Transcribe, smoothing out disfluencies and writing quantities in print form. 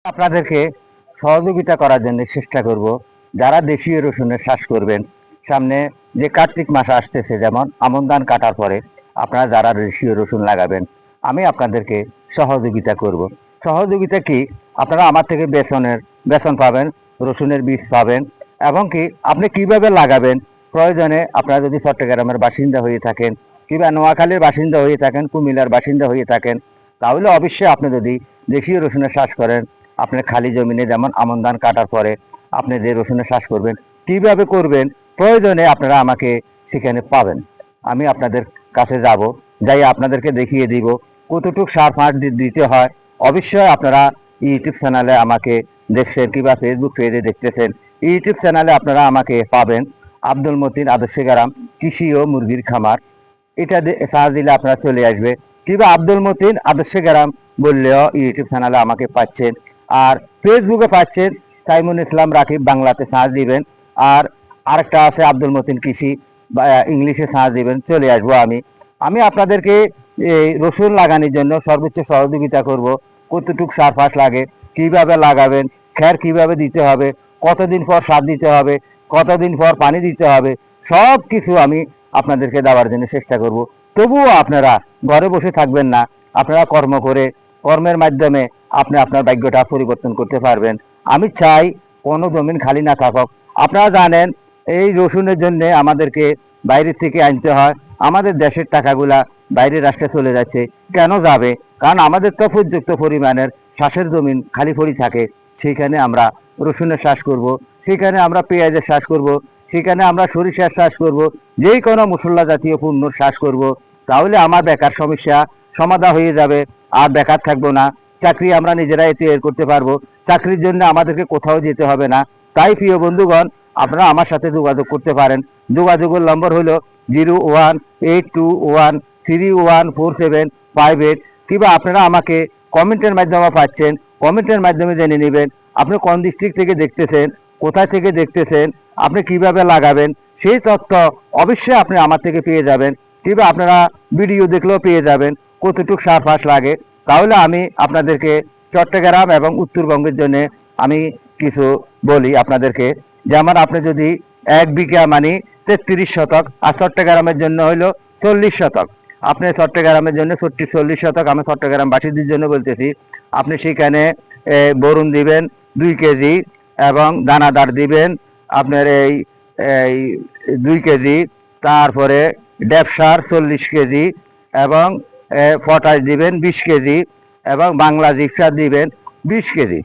আপনাদেরকে সহযোগিতা করার জন্য চেষ্টা করব। যারা দেশীয় রসুনের চাষ করবেন, সামনে যে কার্তিক মাস আসতেছে, যেমন আমন ধান কাটার পরে আপনারা যারা দেশীয় রসুন লাগাবেন, আমি আপনাদেরকে সহযোগিতা করব। সহযোগিতা কি? আপনারা আমার থেকে বেতন পাবেন, রসুনের বীজ পাবেন, এবং কি আপনি কিভাবে লাগাবেন। প্রয়োজনে আপনারা যদি চট্টগ্রামের বাসিন্দা হয়ে থাকেন, কিংবা নোয়াখালীর বাসিন্দা হয়ে থাকেন, কুমিল্লার বাসিন্দা হয়ে থাকেন, তাহলে অবশ্যই আপনি যদি দেশীয় রসুনের চাষ করেন, আপনার খালি জমিনে যেমন আমন ধান কাটার পরে আপনি যে রসুনের চাষ করবেন, কিভাবে করবেন, প্রয়োজনে আপনারা আমাকে সেখানে পাবেন। আমি আপনাদের কাছে যাব, যাই আপনাদেরকে দেখিয়ে দিব কতটুকু সার ফাঁস দিতে হয়। অবশ্যই আপনারা ইউটিউব চ্যানেলে আমাকে দেখছেন কিংবা ফেসবুক পেজে দেখতেছেন, ইউটিউব চ্যানেলে আপনারা আমাকে পাবেন আব্দুল মতিন আদর্শ গ্রাম কৃষি ও মুরগির খামার। এটা সার্চ দিলে আপনারা চলে আসবে, কিংবা আব্দুল মতিন আদর্শ গ্রাম বললেও ইউটিউব চ্যানেলে আমাকে পাচ্ছেন। আর ফেসবুকে পাচ্ছেন সাইমুল ইসলাম রাকিব, বাংলাতে সার্চ দিবেন। আর আরেকটা আছে আব্দুল মতিন কৃষি, ইংলিশে সার্চ দিবেন, চলে আসবো আমি। আমি আপনাদেরকে এই রসুন লাগানোর জন্য সর্বোচ্চ সহযোগিতা করব। কতটুক সার ফাঁস লাগে, কিভাবে লাগাবেন, খ্যার কিভাবে দিতে হবে, কতদিন পর সার দিতে হবে, কতদিন পর পানি দিতে হবে, সব কিছু আমি আপনাদেরকে দেওয়ার জন্য চেষ্টা করব। তবুও আপনারা ঘরে বসে থাকবেন না, আপনারা কর্ম করে, কর্মের মাধ্যমে আপনি আপনার ভাগ্যটা পরিবর্তন করতে পারবেন। আমি চাই কোনো জমিন খালি না থাকুক। আপনারা জানেন এই রসুনের জন্য আমাদেরকে বাইরে থেকে আনতে হয়, আমাদের দেশের টাকাগুলা বাইরের রাষ্ট্রে চলে যাচ্ছে। কেন যাবে? কারণ আমাদের তো পর্যাপ্ত পরিমাণের চাষের জমিন খালি পড়ে থাকে। সেখানে আমরা রসুনের চাষ করব, সেখানে আমরা পেঁয়াজের চাষ করব, সেখানে আমরা সরিষার চাষ করব, যে কোনো মশলা জাতীয় পণ্যর চাষ করব। তাহলে আমার বেকার সমস্যা সমাধান হয়ে যাবে, আর বেকার থাকবো না। চাকরি আমরা নিজেরাই তৈরি করতে পারবো, চাকরির জন্য আমাদেরকে কোথাও যেতে হবে না। তাই প্রিয় বন্ধুগণ, আপনারা আমার সাথে যোগাযোগ করতে পারেন। যোগাযোগের নম্বর হলো 0182131475, কিংবা আপনারা আমাকে কমেন্টের মাধ্যমে পাচ্ছেন, কমেন্টের মাধ্যমে জেনে নেবেন আপনি কোন ডিস্ট্রিক্ট থেকে দেখতেছেন, কোথায় থেকে দেখতেছেন, আপনি কিভাবে লাগাবেন, সেই তথ্য অবশ্যই আপনি আমার থেকে পেয়ে যাবেন। কিংবা আপনারা ভিডিও দেখলেও পেয়ে যাবেন কতটুকু সার ফাঁস লাগে। তাহলে আমি আপনাদেরকে চট্টগ্রাম এবং উত্তরবঙ্গের জন্য আমি কিছু বলি আপনাদেরকে। যেমন আপনি যদি 1 বিঘা মানে 33 শতক, আর চট্টগ্রামের জন্য হইলো 40 শতক। আপনি চট্টগ্রামের জন্য 40 শতক, আমি চট্টগ্রামবাসীদের জন্য বলতেছি। আপনি সেখানে বরুণ দিবেন 2 কেজি, এবং দানাদার দিবেন আপনার এই এই 2 কেজি, তারপরে ড্যাপসার 40 কেজি, এবং পটাশ দিবেন 20 কেজি, এবং বাংলা জিপসার দিবেন 20 কেজি।